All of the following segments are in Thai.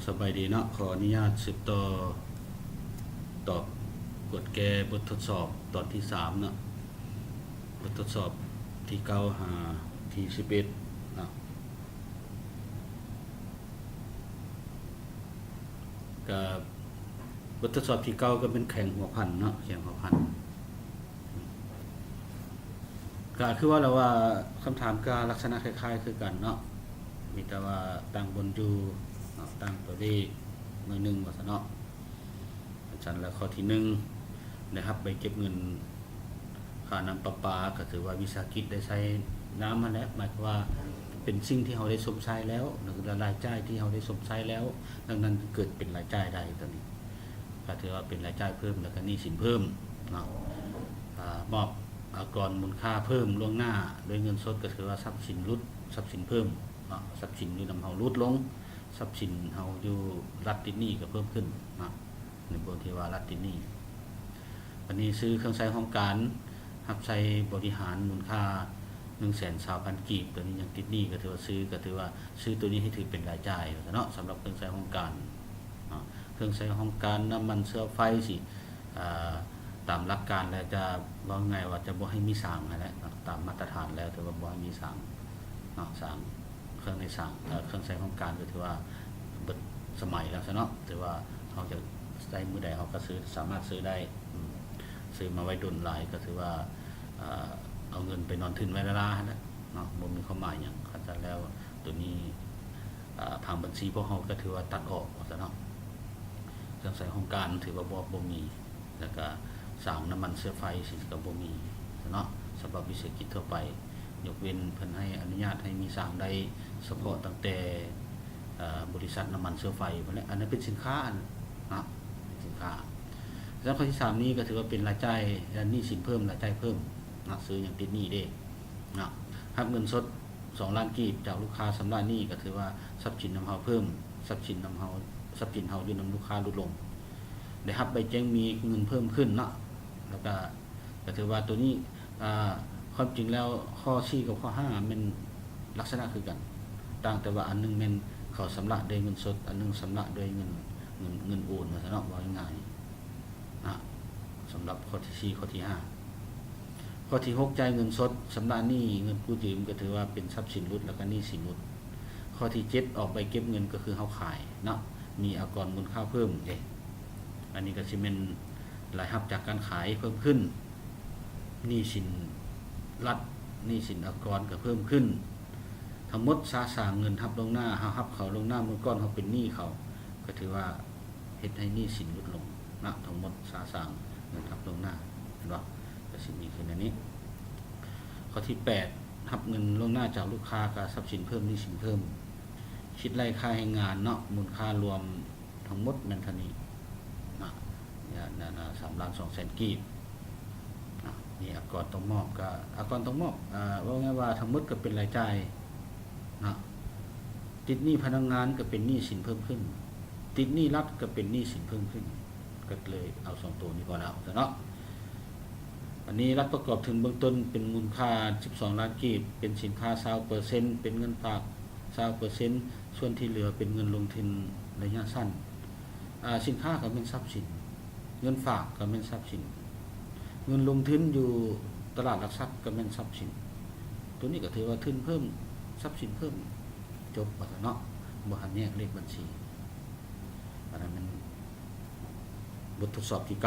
สบายดีเนาะขออนุญาตสืบต่อตอบกฎแก้บททดสอบตอนที่3เนาะบททดสอบที่9หาที่11เนาะกับบททดสอบที่9ก็เป็นแข่งหัวพันเนาะแข่งหัวพันก็คือว่าเราว่าคำถามก็ลักษณะคล้ายๆคือกันเนาะมีแต่ว่าตั้งบนอยู่ตั้งตัวเลขมือหนึ่งว่าซะเนาะอาจารย์แล้วข้อที่1นะครับไปเก็บเงินค่าน้ำประปาก็ถือว่าวิสาหกิจได้ใช้น้ำมาแล้วหมายความว่าเป็นสิ่งที่เราได้สมใช้แล้วหรือรายจ่ายที่เราได้สมใช้แล้วดังนั้นเกิดเป็นรายจ่ายได้ตอนนี้ก็ถือว่าเป็นรายจ่ายเพิ่มแล้วก็หนี้สินเพิ่มเนาะมอบกรมูลค่าเพิ่มล่วงหน้าโดยเงินสดก็ถือว่าทรัพย์สินลดทรัพย์สินเพิ่มเนาะทรัพย์สินอยู่นำเฮาลดลงทรัพย์สินเฮาอยู่รัฐติดหนี้ก็เพิ่มขึ้นเนาะในบทที่ว่ารัฐติดหนี้วันนี้ซื้อเครื่องใช้ห้องการรับใช้บริหารมูลค่า 120,000 กีบตัวนี้ยังติดหนี้ก็ถือว่าซื้อตัวนี้ให้ถือเป็นรายจ่ายเนาะสำหรับเครื่องใช้ห้องการเครื่องใช้ห้องการน้ำมันเชื้อไฟสิตามหลักการแล้วจะว่าไงว่าจะบ่ให้มีสร้างนั่นแหละตามมาตรฐานแล้วถือว่าบ่ให้มีสร้างเนาะสร้างเครื่องในสร้างเครื่องใช้ห้องการก็ถือว่าเบิดสมัยแล้วซะเนาะถือว่าเขาจะได้มื้อใดเขาก็ซื้อสามารถซื้อได้ซื้อมาไว้ดุลหลายก็ถือว่าเอาเงินไปนอนทุนไว้ละลาเนาะบ่มีความหมายหยังคันซะแล้วตัวนี้ทางบัญชีพวกเขาก็ถือว่าตัดออกซะเนาะเครื่องใช้ห้องการถือว่าบ่มีแล้วก็สร้างน้ำมันเชื้อไฟสิก็บ่มีเนาะสำหรับวิสาหกิจทั่วไปยกเว้นเพิ่นให้อนุญาตให้มีสร้างได้เฉพาะตั้งแต่บริษัทน้ำมันเชื้อไฟพวกนี้อันนั้นเป็นสินค้านะสินค้าแล้วข้อที่3นี้ก็ถือว่าเป็นรายจ่ายหนี้สินเพิ่มรายจ่ายเพิ่มนะซื้ออย่างติดหนี้เด้นะรับเงินสด2 ล้านกีบจากลูกค้าสำระหนี้ก็ถือว่าทรัพย์สินนำเฮาเพิ่มทรัพย์สินเฮาอยู่นำลูกค้าลดลงได้รับใบแจ้งมีเงินเพิ่มขึ้นเนาะแล้วก็ถือว่าตัวนี้ความจริงแล้วข้อ4กับข้อ5มันลักษณะคือกันต่างแต่ว่าอันนึงมันเขาสำระโดยเงินสดอันนึงสำระโดยเงินโอนว่าซะเนาะว่าง่ายๆนะสำหรับข้อที่4ข้อที่5ข้อที่6จ่ายเงินสดสำระหนี้เงินกู้ยืมก็ถือว่าเป็นทรัพย์สินลดแล้วก็หนี้สินลดข้อที่7ออกไปเก็บเงินก็คือเฮาขายเนาะมีอากรมูลค่าเพิ่มเด้อันนี้ก็สิเป็นรายรับจากการขายเพิ่มขึ้นหนี้สินรัฐหนี้สินอากรก็เพิ่มขึ้นทั้งหมดสร้างเงินรับลงหน้าเฮารับเขาลงหน้าเมื่อก่อนเฮาเป็นหนี้เขาก็ถือว่าเฮ็ดให้หนี้สินลดลงนะทั้งหมดสร้างเงินรับลงหน้าเห็นบ่ก็สิมีขึ้นอันนี้ข้อที่8รับเงินลงหน้าจากลูกค้าก็ทรัพย์สินเพิ่มหนี้สินเพิ่มคิดรายค่าให้งานเนาะมูลค่ารวมทั้งหมดแม่นเท่านี้นะ3,200,000 กีบนี่อากรต้องมอบก็อากรต้องมอบว่าไงว่าทั้งหมดก็เป็นรายจ่ายนะติดหนี้พนักงานก็เป็นหนี้สินเพิ่มขึ้นติดหนี้รัฐก็เป็นหนี้สินเพิ่มขึ้นก็เลยเอา2ตัวนี้ก่อนเอาเนาะอันนี้รัฐประกอบทุนเบื้องต้นเป็นมูลค่า12 ล้านกีบเป็นสินค้า 20% เป็นเงินฝาก 20% ส่วนที่เหลือเป็นเงินลงทุนระยะสั้นสินค้าก็เป็นทรัพย์สินเงินฝากก็เป็นทรัพย์สินเงินลงทุนอยู่ตลาดหลักทรัพย์ก็เป็นทรัพย์สินตัวนี้ก็ถือว่าทุนเพิ่มทรัพย์สินเพิ่มจบว่าเนาะบ่หันแยกเลขบัญชีอันนั้นมันบททดสอบที่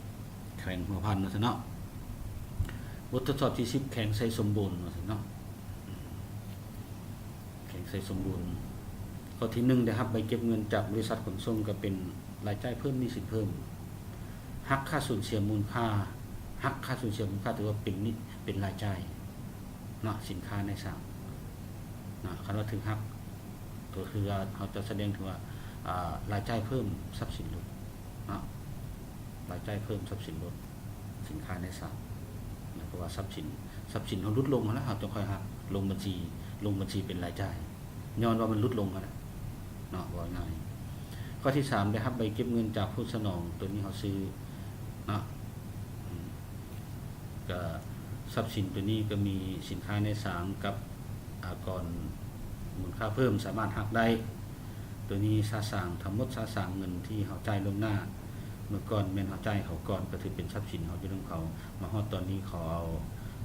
9แข่งหัวพันว่าเนาะบททดสอบที่10แข่งใส่สมบูรณ์ว่าเนาะแข่งใส่สมบูรณ์ข้อที่1ได้รับใบเก็บเงินจากบริษัทขนส่งก็เป็นรายจ่ายเพิ่มหนี้สินเพิ่มหักค่าสูญเสียมูลค่าหักค่าสูญเสียมูลค่าถือว่าเป็นรายจ่ายเนาะสินค้าในสั่งนะคันว่าถึงหักก็คือเขาจะแสดงถึงว่ารายจ่ายเพิ่มทรัพย์สินลดเนาะรายจ่ายเพิ่มทรัพย์สินลดสินค้าในสั่งนะเพราะว่าทรัพย์สินเขาลดลงแล้วเขาจะค่อยหักลงบัญชีเป็นรายจ่ายย้อนว่ามันลดลงแล้วเนาะว่าง่ายข้อที่3ได้รับใบเก็บเงินจากผู้สนองตัวนี้เขาซื้อนะก็ทรัพย์สินตัวนี้ก็มีสินค้าในสางกับอากรมูลค่าเพิ่มสามารถหักได้ ตัวนี้สาสางทั้งหมดสาสางเงินที่เฮาจ่ายล่วงหน้าเมื่อก่อนแม่นเฮาจ่ายเขาก่อนก็ถือเป็นทรัพย์สินเฮาอยู่ของเขามาฮอดตอนนี้เขาเอา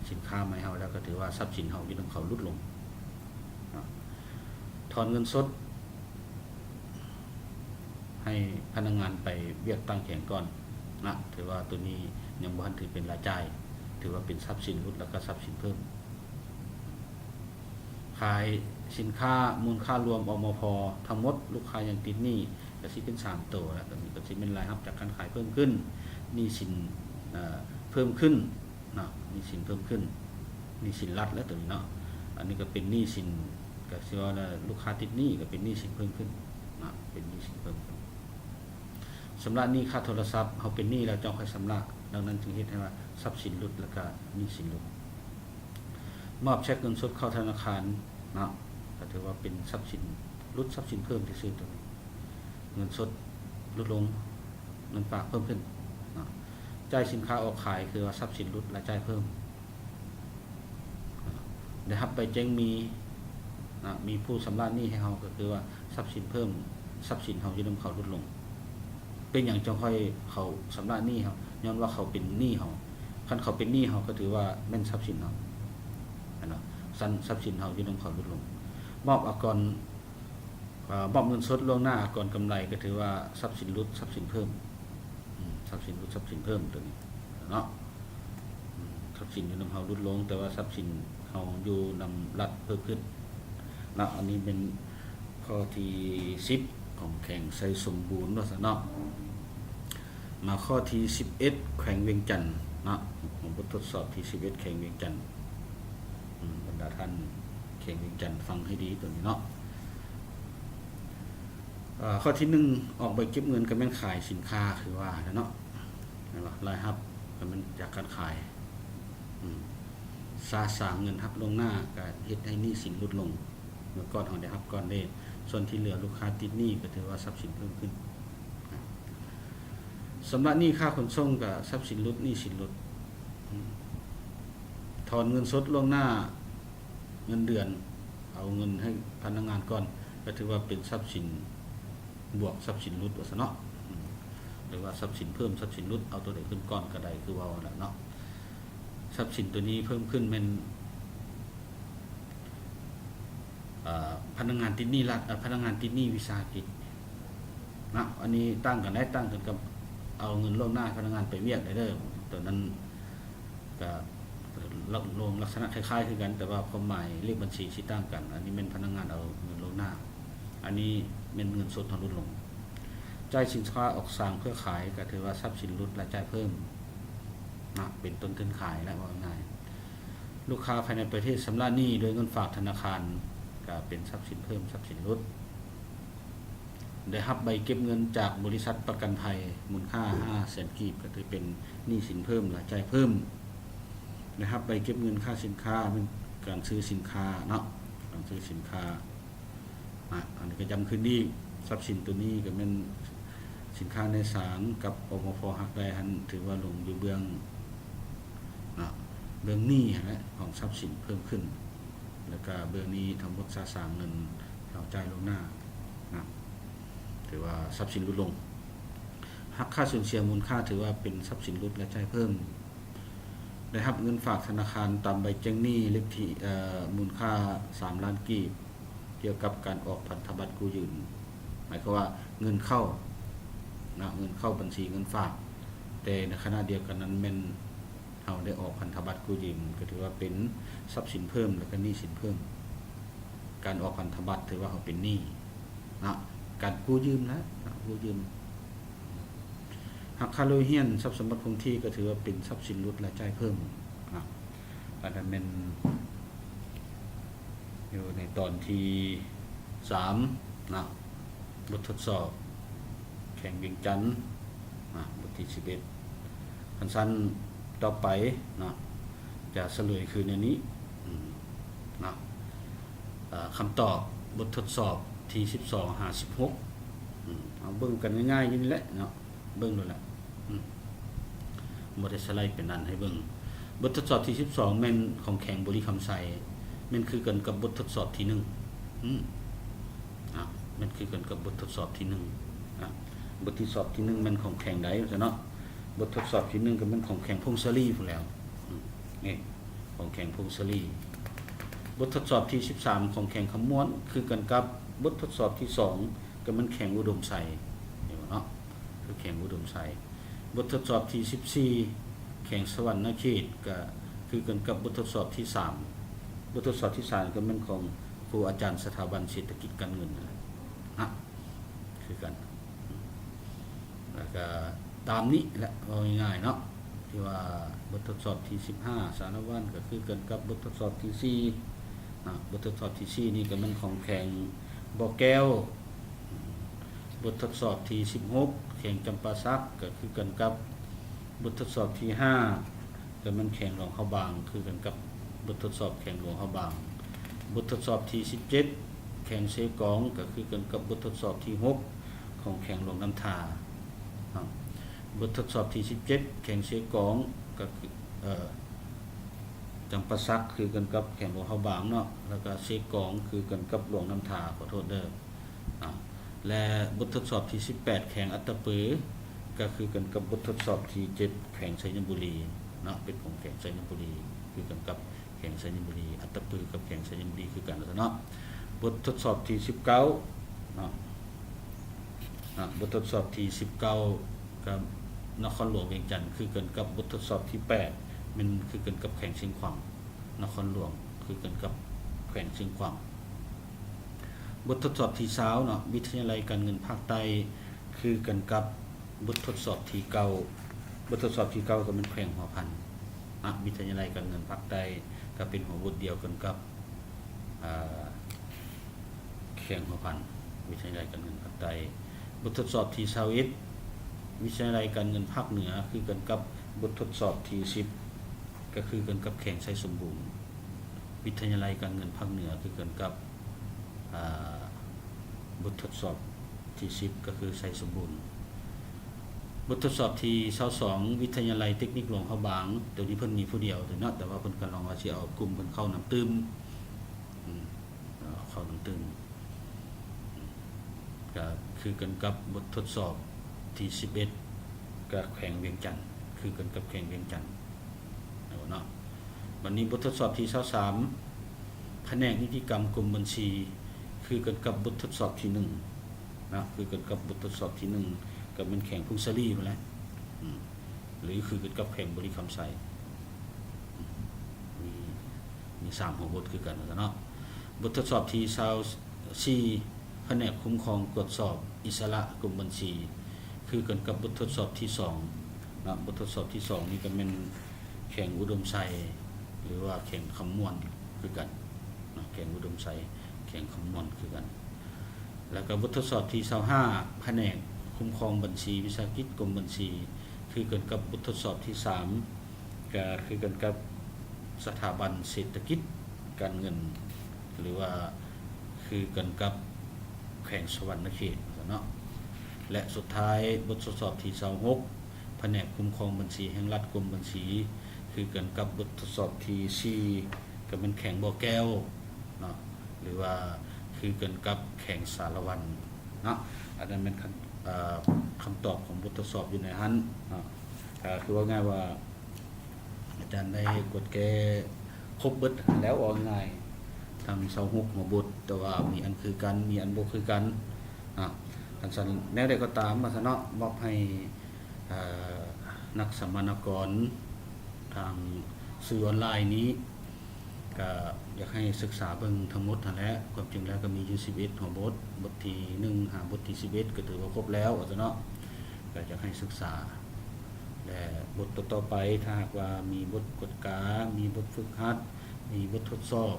สินค้ามาให้เฮาแล้วก็ถือว่าทรัพย์สินเฮาอยู่ของเขาลดลงถอนเงินสดให้พนักงานไปเวียกตั้งแข่งก่อนนะถือว่าตัวนี้ยังบ่ทันถือเป็นรายจ่ายถือว่าเป็นทรัพย์สินลดแล้วก็ทรัพย์สินเพิ่มขายสินค้ามูลค่ารวมอมพทั้งหมดลูกค้ายังติดหนี้ก็สิเป็น3ตัวแล้วก็มีก็สิเป็นรายรับจากการขายเพิ่มขึ้นหนี้สินเพิ่มขึ้นเนาะหนี้สินเพิ่มขึ้นหนี้สินรัฐแล้วตัวนี้เนาะอันนี้ก็เป็นหนี้สินก็สิว่าลูกค้าติดหนี้ก็เป็นหนี้สินเพิ่มขึ้นนะเป็นหนี้สินเพิ่มขึ้นสำระหนี้ค่าโทรศัพท์เฮาเป็นหนี้แล้วจ้องค่อยชำระดังนั้นจึงเฮ็ดให้ว่าทรัพย์สินลดแล้วก็หนี้สินลดมอบเช็คเงินสดเข้าธนาคารเนาะก็ถือว่าเป็นทรัพย์สินลดทรัพย์สินเพิ่มที่ซื้อตัวนี้เงินสดลดลงเงินฝากเพิ่มขึ้นเนาะจ่ายสินค้าออกขายคือว่าทรัพย์สินลดรายจ่ายเพิ่มได้รับใบแจ้งมีผู้ชำระหนี้ให้เฮาก็คือว่าทรัพย์สินเพิ่มทรัพย์สินเฮาอยู่นำเขาลดลงเป็นอย่างจังค่อยเขาชำระหนี้เฮาย้อนว่าเขาเป็นหนี้เฮาคันเขาเป็นหนี้เฮาก็ถือว่าแม่นทรัพย์สินเฮาเนาะทรัพย์สินเฮาอยู่นำเขาลดลงมอบมอบเงินสดล่วงหน้ากรกำไรก็ถือว่าทรัพย์สินลดทรัพย์สินเพิ่มทรัพย์สินลดทรัพย์สินเพิ่มตัวนี้เนาะทรัพย์สินอยู่นำเฮาลดลงแต่ว่าทรัพย์สินเฮาอยู่นำรัฐเพิ่มขึ้นนะอันนี้เป็นข้อที่10ของแข่งไซสมบูรณ์ว่าซะเนาะมาข้อที่11แข่งเวียงจันทน์นะของบททดสอบที่11แข่งเวียงจันทน์บรรดาท่านแข่งเวียงจันทน์ฟังให้ดีตัวนี้เนาะข้อที่1ออกใบเก็บเงินก็แม่นขายสินค้าคือว่าเนาะรายรับก็มันจากการขายสร้างเงินรับลงหน้าก็เฮ็ดให้หนี้สินลดลงเมื่อก่อนเฮาได้รับก่อนได้ส่วนที่เหลือลูกค้าติดหนี้ก็ถือว่าทรัพย์สินเพิ่มขึ้นสำหรับหนี้ค่าขนส่งก็ทรัพย์สินลดหนี้สินลดถอนเงินสดล่วงหน้าเงินเดือนเอาเงินให้พนักงานก่อนก็ถือว่าเป็นทรัพย์สินบวกทรัพย์สินลดว่าซะเนาะหรือว่าทรัพย์สินเพิ่มทรัพย์สินลดเอาตัวใดขึ้นก่อนก็ได้คือว่านั่นเนาะทรัพย์สินตัวนี้เพิ่มขึ้นเป็นพนักงานติดหนี้รัฐพนักงานติดหนี้วิสาหกิจนะอันนี้ตั้งกันกับเอาเงินล่วงหน้าพนักงานไปเวียกได้เด้อตัวนั้นก็ลงลักษณะคล้ายๆคือกันแต่ว่าความหมายเลขบัญชีสิต่างกันอันนี้เป็นพนักงานเอาเงินล่วงหน้าอันนี้เป็นเงินสดลดลงจ่ายสินค้าออกสั่งเพื่อขายก็ถือว่าทรัพย์สินลดรายจ่ายเพิ่มนะเป็นต้นทุนขายและว่าง่ายลูกค้าภายในประเทศชำระหนี้โดยเงินฝากธนาคารก็เป็นทรัพย์สินเพิ่มทรัพย์สินลดได้รับใบเก็บเงินจากบริษัทประกันภัยมูลค่า 500,000 กีบก็ถือเป็นหนี้สินเพิ่มรายจ่ายเพิ่มได้รับใบเก็บเงินค่าสินค้าเป็นการซื้อสินค้าเนาะการซื้อสินค้าอันนี้ก็จำขึ้นอีกทรัพย์สินตัวนี้ก็เป็นสินค้าในสารกับอมฟหักได้หันถือว่าลงอยู่เบื้องหนี้นะของทรัพย์สินเพิ่มขึ้นแล้วก็เบื้องนี้ทั้งหมดสร้างเงินเราจ่ายลงหน้านะถือว่าทรัพย์สินลดลงหักค่าสูญเสียมูลค่าถือว่าเป็นทรัพย์สินลดและจ่ายเพิ่มได้รับเงินฝากธนาคารตามใบแจ้งหนี้เลขที่มูลค่า3 ล้านกีบเกี่ยวกับการออกพันธบัตรกู้ยืมหมายความว่าเงินเข้าเงินเข้าบัญชีเงินฝากแต่ในขณะเดียวกันนั้นมันเราได้ออกพันธบัตรกู้ยืมก็ถือว่าเป็นทรัพย์สินเพิ่มแล้วก็หนี้สินเพิ่มการออกพันธบัตรถือว่าเขาเป็นหนี้การกู้ยืมนะกู้ยืมหักค่าโลเฮียนทรัพย์สมบัติคงที่ก็ถือว่าเป็นทรัพย์สินลดรายจ่ายเพิ่มอันนั้นเป็นอยู่ในตอนที่3บททดสอบแข่งเวียงจันทน์บทที่11ขั้นสั้นต่อไปจะเฉลยคือในนี้คำตอบบททดสอบที่12 56เอาเบิ่งกันง่ายๆนี่แหละเนาะเบิ่งเลยแหละบ่ได้สไลด์เป็นนั้นให้เบิ่งบททดสอบที่12แม่นของแข่งบริคำไสแม่นคือกันกับบททดสอบที่1แม่น คือกันกับบททดสอบที่1นะบททดสอบที่1มันของแข็งใดซะเนาะบททดสอบที่1ก็มันของแข็งพงศรีพุ่นแล้วนี่ของแข็งพงศรีบททดสอบที่13ของแข็งคำม้วนคือกันกับบททดสอบที่2ก็มันแข็งอุดมใส่เนาะคือแข็งอุดมใส่บททดสอบที่14แข็งสวรรณเขตก็คือกันกับบททดสอบที่3บททดสอบที่3ก็มันของครูอาจารย์สถาบันเศรษฐกิจการเงินนะคือกันแล้วก็ตามนี้แหละเอาง่ายๆเนาะที่ว่าบททดสอบที่15สารวัตรก็คือกันกับบททดสอบที่4บททดสอบที่4นี่ก็มันของแข็งบ่อแก้วบททดสอบที่16แข็งจำปาสักก็คือกันกับบททดสอบที่5ก็มันแข็งหลวงเฮาบางคือกันกับบททดสอบแข็งหลวงเฮาบางบททดสอบที่17แข็งเซกองก็คือกันกับบททดสอบที่6ของแข็งหลวงน้ำทาบททดสอบที่17แข็งเซกองก็คือจำปาสักคือกันกับแข็งหลวงเฮาบางเนาะแล้วก็เซกองคือกันกับหลวงน้ำทาขอโทษเด้อและบททดสอบที่18แข็งอัตตปือก็คือกันกับบททดสอบที่7แข็งชัยบุรีเนาะเป็นของแข็งชัยบุรีคือกันกับแข็งชัยบุรีอัตตปือกับแข็งชัยบุรีคือกันเนาะบททดสอบที่19เนาะบททดสอบที่19กับนครหลวงเวียงจันทร์คือกันกับบททดสอบที่8มันคือกันกับแข่งเชียงขวางนครหลวงคือกันกับแข่งเชียงขวางบททดสอบที่20เนาะวิทยาลัยการเงินภาคใต้คือกันกับบททดสอบที่9บททดสอบที่9ก็มันแข่งหัวพันวิทยาลัยการเงินภาคใต้ก็เป็นหัวบทเดียวกันกับแข่งหัวพันวิทยาลัยการเงินภาคใต้บททดสอบที่21วิทยาลัยการเงินภาคเหนือคือกันกับบททดสอบที่10ก็คือกันกับแข่งไซสมบูรณ์วิทยาลัยการเงินภาคเหนือคือกันกับบททดสอบที่10ก็คือไซสมบูรณ์บททดสอบที่22วิทยาลัยเทคนิคหลวงเฮาบางเดี๋ยวนี้เพิ่นมีผู้เดียวเนาะแต่ว่าเพิ่นก็ลองว่าสิเอากลุ่มเพิ่นเข้าน้ำตื้มเข้าน้ำตื้มก็คือกันกับบททดสอบที่11ก็แข่งเวียงจันทร์คือกันกับแข่งเวียงจันทร์เนาะวันนี้บททดสอบที่23แผนกนิติกรรมกรมบัญชีคือกันกับบททดสอบที่1นะคือกันกับบททดสอบที่1ก็เป็นแข่งพุงซารีมาแล้วหรือคือกันกับแข่งบริคำไสมี3หัวบทคือกันเนาะบททดสอบที่24แผนกคุ้มครองตรวจสอบอิสระกรมบัญชีคือกันกับบททดสอบที่2นะบททดสอบที่2นี่ก็เป็นแข่งอุดมไซหรือว่าแข่งคำมวลคือกันนะแข่งอุดมไซแข่งคำมวลคือกันแล้วก็บททดสอบที่25แผนกคุ้มครองบัญชีวิสาหกิจกรมบัญชีคือกันกับบททดสอบที่3ก็คือกันกับสถาบันเศรษฐกิจการเงินหรือว่าคือกันกับแข่งสวรรณเขตเนาะและสุดท้ายบททดสอบที่26แผนกคุ้มครองบัญชีแห่งรัฐกรมบัญชีคือกันกับบททดสอบที่4ก็เป็นแข่งบ่อแก้วเนาะหรือว่าคือกันกับแข่งสารวัตรเนาะอันนั้นเป็นคำตอบของบททดสอบอยู่ในหันคือว่าง่ายว่าอาจารย์ได้กดแก้ครบเบิดแล้วออกง่ายทาง26หัวบทแต่ว่ามีอันคือกันมีอันบ่คือกันทังสันแนวใดก็ตามมาซะเนาะมอบให้นักสัมมนากรทางสื่อออนไลน์นี้ก็อยากให้ศึกษาเบิ่งทั้งหมดนั่นแหละความจริงแล้วก็มีอยู่11หัวบทที่1หาบทที่11ก็ถือว่าครบแล้วซะเนาะก็อยากให้ศึกษาและบทต่อไปถ้าหากว่ามีบทกฎกามีบทฝึกหัดมีบททดสอบ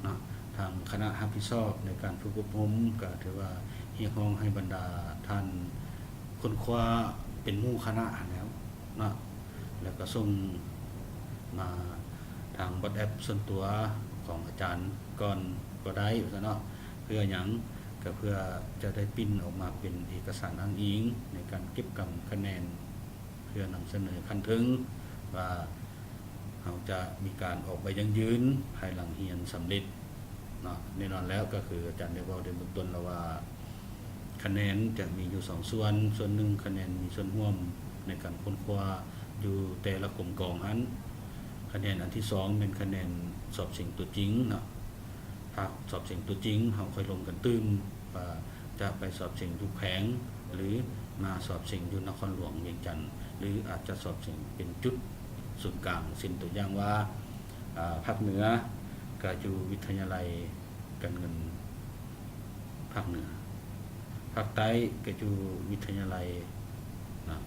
นะทางคณะรับผิดชอบในการฝึกอบรมก็ถือว่าเรียกร้องให้บรรดาท่านค้นคว้าเป็นหมู่คณะแล้วนะแล้วก็ส่งมาทางWhatsApp ส่วนตัวของอาจารย์ก่อนก็ได้เนาะเพื่อหยังก็เพื่อจะได้ปิ้นออกมาเป็นเอกสารอ้างอิงในการเก็บกำคะแนนเพื่อนำเสนอคันถึงว่าเราจะมีการออกใบยังยืนภายหลังเรียนสำเร็จเนาะแน่นอนแล้วก็คืออาจารย์ได้บอกในเบื้องต้นแล้วว่า คะแนนจะมีอยู่2ส่วนส่วนหนึ่งคะแนนมีส่วนร่วมในการค้นคว้าอยู่แต่ละกลุ่มกองหันคะแนนอันที่2เป็นคะแนนสอบเสียงตัวจริงเนาะภาคสอบเสียงตัวจริงเฮาค่อยลงกันตื้มว่าจะไปสอบเสียงอยู่แขวงหรือมาสอบเสียงอยู่นครหลวงเวียงจันทน์หรืออาจจะสอบเสียงเป็นจุดศูนย์กลางเช่นตัวอย่างว่าภาคเหนือก็อยู่วิทยาลัยการเงินภาคเหนือภาคใต้ก็อยู่วิทยาลัยนะ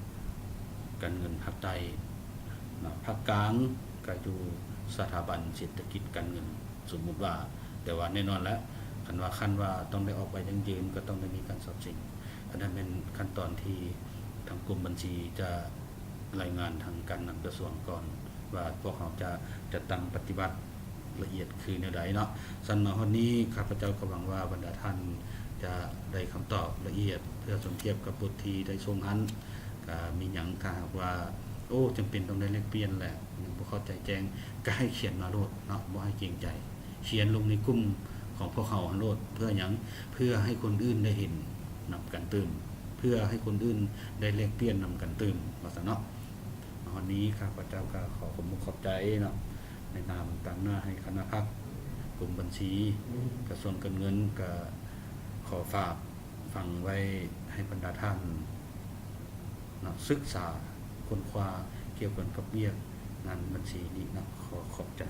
การเงินภาคใต้นะภาคกลางก็อยู่สถาบันเศรษฐกิจการเงินสมมุติว่าแต่ว่าแน่นอนแล้วคันว่าต้องได้ออกไปยังยืนก็ต้องได้มีการสอบเสียงอันนั้นเป็นขั้นตอนที่ทางกรมบัญชีจะรายงานทางการนำกระทรวงก่อนว่าพวกเขาจะตั้งปฏิบัติละเอียดคือแนวใดเนาะสันมาวันนี้ข้าพเจ้าก็หวังว่าบรรดาท่านจะได้คำตอบละเอียดเพื่อสมเทียบกับบทที่ได้ส่งหันมีหยังถ้าหากว่าโอ้จำเป็นต้องได้แลกเปลี่ยนแหละยังบ่เข้าใจแจ้งก็ให้เขียนมาโลดเนาะบ่ให้เกรงใจเขียนลงในกลุ่มของพวกเขาโลดเพื่อหยังเพื่อให้คนอื่นได้เห็นนำกันตื่นเพื่อให้คนอื่นได้แลกเปลี่ยนนำกันตื่นว่าซั่นเนาะวันนี้ข้าพเจ้าก็ขอขอบใจเนาะในนามตั้งหน้าให้คณะพักกรมบัญชีกระทรวงการเงินก็ขอฝากฟังไว้ให้บรรดาท่านนะศึกษาค้นคว้าเกี่ยวกับเวียกงานบัญชีนี้นะขอขอบใจ